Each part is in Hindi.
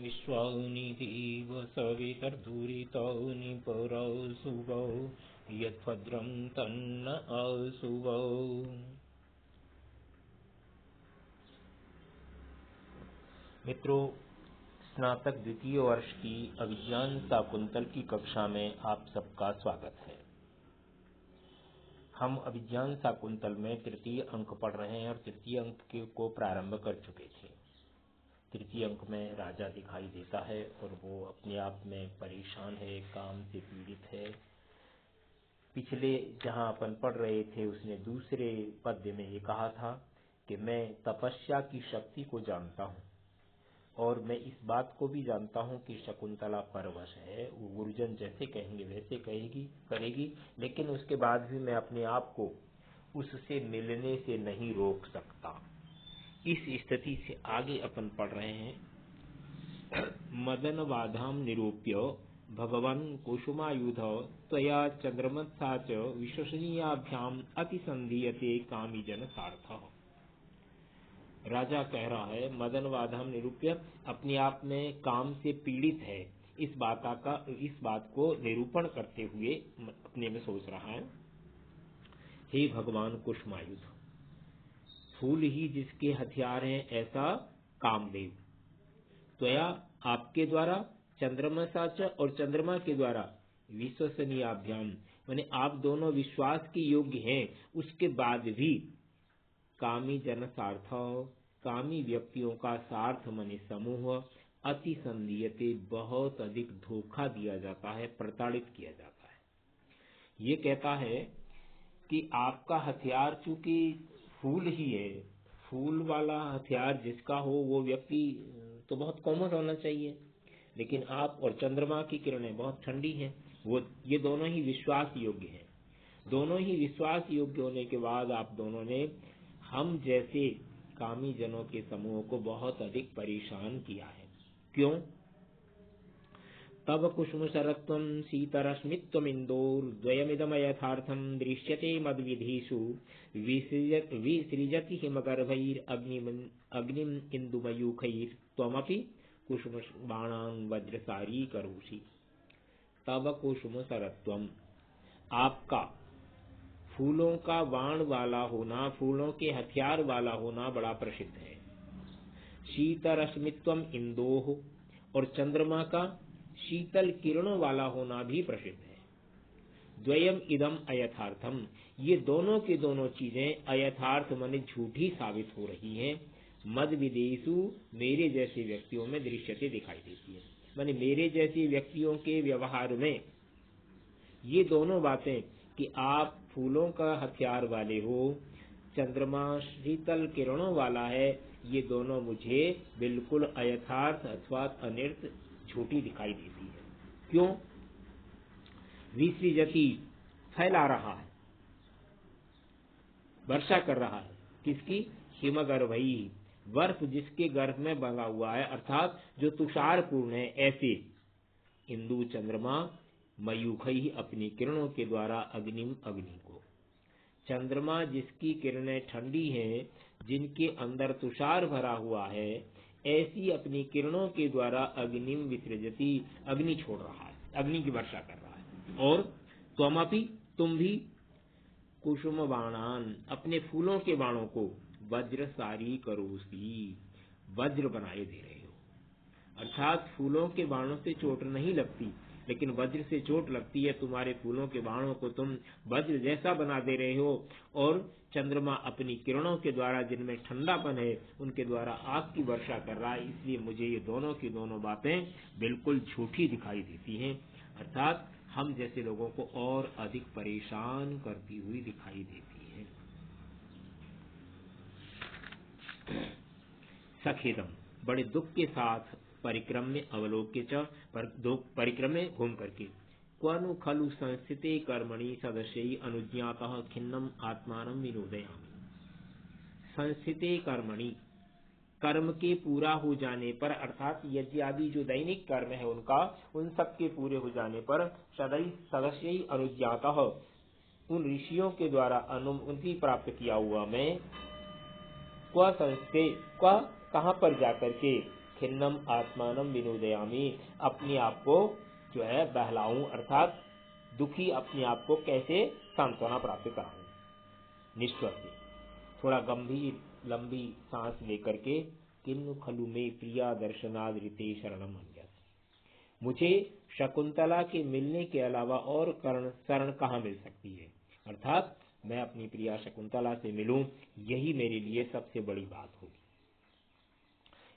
विश्वानिधिव सवितर्धुरितौ निपरौ शुभौ यद्भद्रं तन्न अशुभौ। मित्रों, स्नातक द्वितीय वर्ष की अभिज्ञान शाकुंतल की कक्षा में आप सबका स्वागत है। हम अभिज्ञान शाकुंतल में तृतीय अंक पढ़ रहे हैं और तृतीय अंक को प्रारंभ कर चुके थे। तृतीय अंक में राजा दिखाई देता है और वो अपने आप में परेशान है, काम से पीड़ित है। पिछले जहां अपन पढ़ रहे थे उसने दूसरे पद्य में ये कहा था कि मैं तपस्या की शक्ति को जानता हूँ और मैं इस बात को भी जानता हूँ कि शकुंतला परवश है, वो गुरुजन जैसे कहेंगे वैसे करेगी, लेकिन उसके बाद भी मैं अपने आप को उससे मिलने से नहीं रोक सकता। इस स्थिति से आगे अपन पढ़ रहे हैं। मदन बाधाम निरूप्य भगवान कुसुमायुध त्वया चंद्रमत्था च विश्वसनीयाभ्याम अतिसंधीयते कामी जन सार्थः। राजा कह रहा है मदन बाधाम निरूप्य, अपने आप में काम से पीड़ित है, इस बात को निरूपण करते हुए अपने में सोच रहा है। हे भगवान कुसुमायुध, फूल ही जिसके हथियार हैं ऐसा कामदेव, त्वया आपके द्वारा चंद्रमा और चंद्रमा के द्वारा विश्वसनीयाभ्याम माने आप दोनों विश्वास के योग्य हैं, उसके बाद भी कामी जन सार्थ, कामी व्यक्तियों का सार्थ माने समूह, अति संदीयते बहुत अधिक धोखा दिया जाता है, प्रताड़ित किया जाता है। ये कहता है कि आपका हथियार चूंकि फूल ही है, फूल वाला हथियार जिसका हो वो व्यक्ति तो बहुत कोमल होना चाहिए, लेकिन आप और चंद्रमा की किरणें बहुत ठंडी हैं, ये दोनों ही विश्वास योग्य हैं। दोनों ही विश्वास योग्य होने के बाद आप दोनों ने हम जैसे कामी जनों के समूह को बहुत अधिक परेशान किया है। क्यों? तब कुसुम शरत्वं शीतरश्मित्वमिन्दोर द्वयमिदम यथार्थं दृश्यते मद्विधीषु विसृजति हिमगर्भैर अग्निम इंदुमयूखैर त्वमपि कुसुम बाणां वज्रसारी करोषि। तब कुसुम शरत्वं, आपका फूलों का बाण वाला होना, फूलों के हथियार वाला होना बड़ा प्रसिद्ध है। शीतरश्मित्वम इंदोह, और चंद्रमा का शीतल किरणों वाला होना भी प्रसिद्ध है। द्वयम इदम अयथार्थम, ये दोनों की दोनों चीजें अयथार्थ माने झूठी साबित हो रही हैं। मद विदेशु, मेरे जैसे व्यक्तियों में दृश्यते दिखाई देती है, माने मेरे जैसे व्यक्तियों के व्यवहार में ये दोनों बातें कि आप फूलों का हथियार वाले हो, चंद्रमा शीतल किरणों वाला है, ये दोनों मुझे बिल्कुल अयथार्थ अथवा अनिर्थ झूठी दिखाई देती है। क्यों? विसृजति, फैला रहा है, वर्षा कर रहा है, किसकी? हिमगर्भई, बर्फ जिसके गर्भ में बंधा हुआ है, अर्थात जो तुषार पूर्ण है, ऐसे इंदु चंद्रमा मयूखई, अपनी किरणों के द्वारा अग्निम, अग्नि को। चंद्रमा जिसकी किरणें ठंडी हैं, जिनके अंदर तुषार भरा हुआ है, ऐसी अपनी किरणों के द्वारा अग्निम विसृजति, अग्नि छोड़ रहा है, अग्नि की वर्षा कर रहा है। और त्वमपि, तुम भी कुसुम बाणान, अपने फूलों के बाणों को वज्रसारी करोसी, वज्र बनाए दे रहे हो। अर्थात फूलों के बाणों से चोट नहीं लगती, लेकिन वज्र से चोट लगती है। तुम्हारे फूलों के बाणों को तुम वज्र जैसा बना दे रहे हो, और चंद्रमा अपनी किरणों के द्वारा जिनमें ठंडापन है उनके द्वारा आग की वर्षा कर रहा है। इसलिए मुझे ये दोनों की दोनों बातें बिल्कुल झूठी दिखाई देती हैं, अर्थात हम जैसे लोगों को और अधिक परेशान करती हुई दिखाई देती है। सखेदम, बड़े दुख के साथ, परिक्रम में अवलोक्य च, परिक्रम में घूम करके, क्वनु खलु संस्थिते कर्मणि सदस्यै अनुज्ञातः खिन्नम आत्मानं विनोदयामि। संस्थिते कर्मणि, कर्म के पूरा हो जाने पर, अर्थात यज्ञ आदि जो दैनिक कर्म है उनका, उन सब के पूरे हो जाने पर सदस्यै अनुज्ञातः, उन ऋषियों के द्वारा अनुमति प्राप्त किया हुआ मैं, क्व संस्थे, क्व कहाँ पर जाकर के, खिन्नम आत्मानम विनोदयामी, अपने आप को जो है बहलाऊं, अर्थात दुखी अपने आप को कैसे सांत्वना प्राप्त कराऊं। निश्वर से थोड़ा गंभीर लंबी सांस लेकर के, किन्नु खलु में प्रिया दर्शनाद ऋते शरणम अन्यत्, मुझे शकुंतला के मिलने के अलावा और शरण कहाँ मिल सकती है, अर्थात मैं अपनी प्रिया शकुंतला से मिलूं, यही मेरे लिए सबसे बड़ी बात होगी।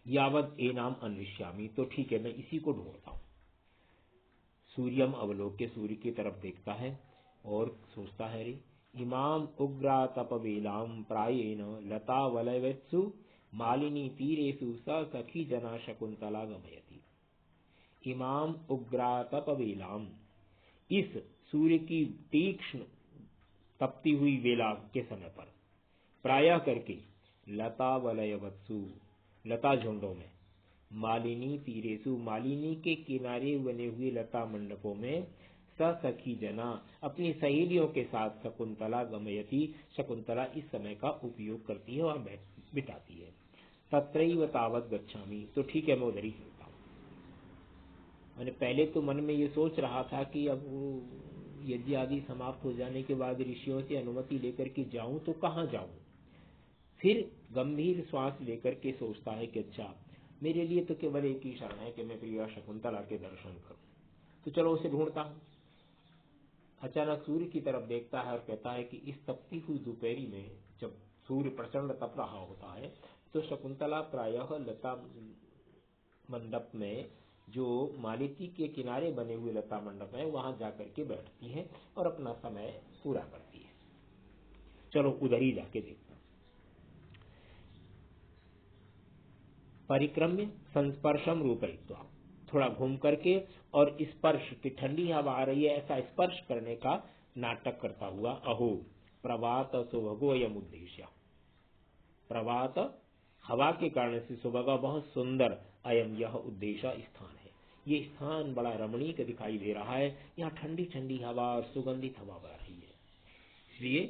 यावत एनाम अन्विष्यामि, तो ठीक है मैं इसी को ढूंढता हूं। सूर्यम अवलोक्य, सूर्य की तरफ देखता है और सोचता है, रे इमाम उग्रा तपवेलाम प्रायेण लता वलयवेत्सु मालिनी तीरेषु स सखी जना शकुंतला गमयति। इमाम उग्रा तपवेलाम, इस सूर्य की तीक्ष्ण तपती हुई वेला के समय पर, प्रायः करके लता वलयवत्सु, लता झुंडों में, मालिनी तीरेसु, मालिनी के किनारे बने हुए लता मंडपों में, सखी जना, अपनी सहेलियों के साथ शकुंतला गमयति, शकुंतला इस समय का उपयोग करती है और बिताती है। तत्रैव तावत गच्छामि, तो ठीक है मैं उधर ही चलता हूँ। मैंने पहले तो मन में ये सोच रहा था कि अब वो यज्ञ आदि समाप्त हो जाने के बाद ऋषियों से अनुमति लेकर के जाऊं तो कहाँ जाऊं। फिर गंभीर श्वास लेकर के सोचता है कि अच्छा मेरे लिए तो केवल एक ही शरण है कि मैं प्रिया शकुंतला के दर्शन करूं, तो चलो उसे ढूंढता हूं। अचानक सूर्य की तरफ देखता है और कहता है कि इस तपती हुई दोपहरी में, जब सूर्य प्रचंड तप रहा होता है, तो शकुंतला प्रायः लता मंडप में, जो मालिती के किनारे बने हुए लता मंडप है, वहां जाकर के बैठती है और अपना समय पूरा करती है। चलो उधर ही जाके देखता हूं। परिक्रम्य संस्पर्शम रूपयित्वा, थोड़ा घूम करके और स्पर्श की, ठंडी हवा आ रही है ऐसा स्पर्श करने का नाटक करता हुआ, अहो प्रभात सुभगोयम उद्देश्य, प्रभात हवा के कारण से सुबह बहुत सुंदर अयम यह उद्देश्य स्थान है। ये स्थान बड़ा रमणीक दिखाई दे रहा है, यहाँ ठंडी ठंडी हवा और सुगंधित हवा बह रही है। इसलिए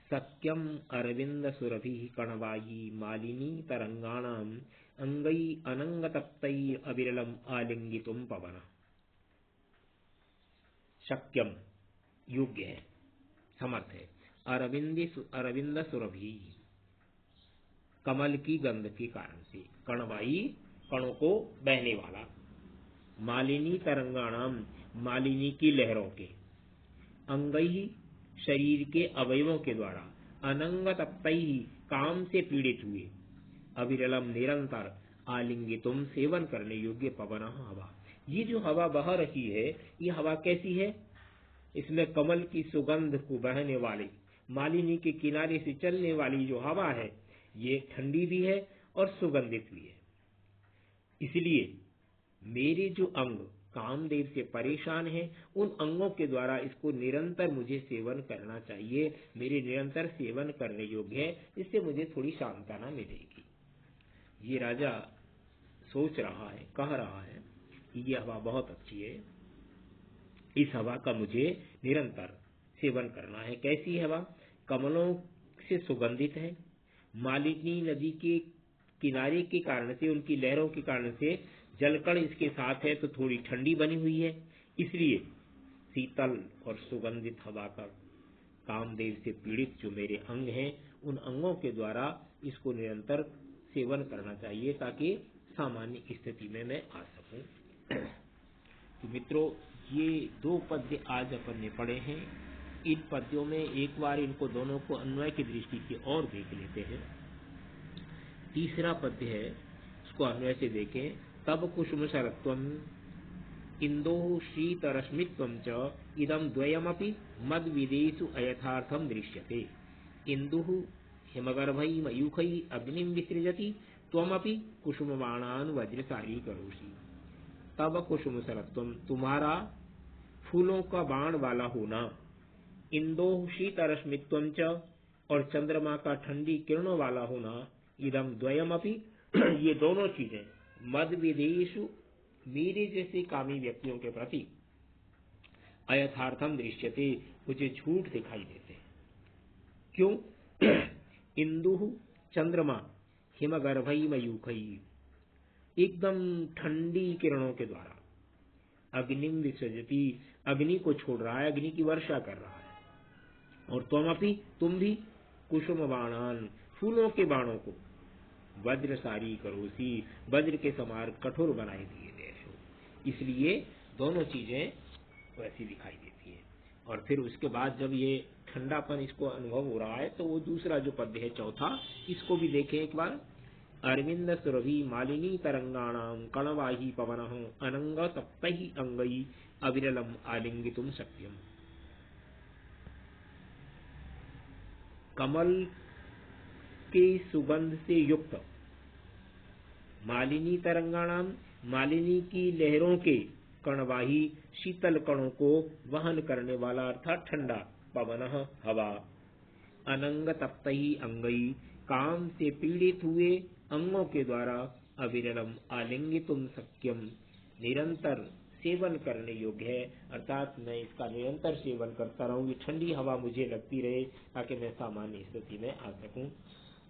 सत्यम अरविंद सुरभि कणवायी मालिनी तरंगाणाम अंगई अनंग तप्तई अविरलम आलिंगितुम पवन। शक्यम योग्य है, समर्थ है, अरविंद सुरभि, कमल की गंध के कारण से, कणवाई कणों को बहने वाला, मालिनी तरंगाणाम मालिनी की लहरों के, अंगई शरीर के अवयवों के द्वारा, अनंग तप्तई काम से पीड़ित हुए, अविरलम निरंतर, आलिंगितुम सेवन करने योग्य, पवन हवा। ये जो हवा बह रही है, ये हवा कैसी है? इसमें कमल की सुगंध को बहने वाली, मालिनी के किनारे से चलने वाली जो हवा है, ये ठंडी भी है और सुगंधित भी है। इसलिए मेरे जो अंग कामदेव से परेशान हैं, उन अंगों के द्वारा इसको निरंतर मुझे सेवन करना चाहिए, मेरे निरंतर सेवन करने योग्य है, इससे मुझे थोड़ी सांत्वना मिलेगी। ये राजा सोच रहा है, कह रहा है कि ये हवा बहुत अच्छी है, इस हवा का मुझे निरंतर सेवन करना है। कैसी हवा? कमलों से सुगंधित है, मालिनी नदी के किनारे के कारण से, उनकी लहरों के कारण से जलकण इसके साथ है तो थोड़ी ठंडी बनी हुई है, इसलिए शीतल और सुगंधित हवा का कामदेव से पीड़ित जो मेरे अंग हैं, उन अंगों के द्वारा इसको निरंतर सेवन करना चाहिए ताकि सामान्य स्थिति में मैं आ सकूं। तो मित्रों, ये दो पद्य आज अपन ने पढ़े हैं। इन पद्यों में एक बार इनको दोनों को अन्वय की दृष्टि से और देख लेते हैं। तीसरा पद्य है, उसको अन्वय से देखें। तब कुसुम शरत्वम इंदो शीतरश्मित्वं च इदं द्वयमपि मद विदेशु अयथार्थम दृश्यते। इंदुः हिमगर्भै मयूखै अग्निं विसृजति, त्वमपि कुसुमबाणान् वज्रसारी करोषि। तब कुसुम शरत्वम, तुम्हारा फूलों का बाण वाला होना, इंदो शीतरश्मित्वं च, और चंद्रमा का ठंडी किरणों वाला होना, इदम द्वयमपि, ये दोनों चीजें, मद विदेशु, मेरे जैसे कामी व्यक्तियों के प्रति, अयथार्थम दृश्यते, मुझे झूठ दिखाई देते। क्यों? इंदु चंद्रमा, हिमगर्भई मयूखई, एकदम ठंडी किरणों के द्वारा। अग्निम विसर्जति, अग्नि को छोड़ रहा है, अग्नि की वर्षा कर रहा है। और त्वमपि, तुम भी, कुसुम बाणान, फूलों के बाणों को, वज्र सारी करोसी, वज्र के समान कठोर बनाए दिए गए हो। इसलिए दोनों चीजें वैसी दिखाई देती है। और फिर उसके बाद जब ये ठंडापन इसको अनुभव हो रहा है तो वो दूसरा जो पद्य है चौथा, इसको भी देखें एक बार। अरविंद सुरभि मालिनी तरंगाणाम कणवाही पवन अनंग तप्तहि अंगई अविरलम आलिंगितुम सत्यम। कमल के सुगंध से युक्त मालिनी तरंगाणाम, मालिनी की लहरों के, कणवाही शीतल कणों को वहन करने वाला अर्थात ठंडा, पवन हवा, अनंग तप्तहि अंगई, काम से पीड़ित हुए अंगों के द्वारा, अविरलम आलिंगितुम सख्यम, निरंतर सेवन करने योग्य है। अर्थात मैं इसका निरंतर सेवन करता रहूंगी, ठंडी हवा मुझे लगती रहे ताकि मैं सामान्य स्थिति में आ सकूं।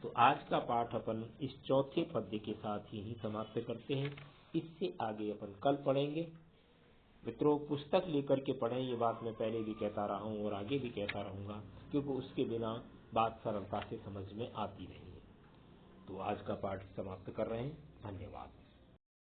तो आज का पाठ अपन इस चौथे पद्य के साथ ही समाप्त करते हैं। इससे आगे अपन कल पढ़ेंगे। मित्रों, पुस्तक लेकर के पढ़ें, ये बात मैं पहले भी कहता रहा हूँ और आगे भी कहता रहूंगा, क्योंकि उसके बिना बात सरलता से समझ में आती नहीं है। तो आज का पाठ समाप्त कर रहे हैं। धन्यवाद।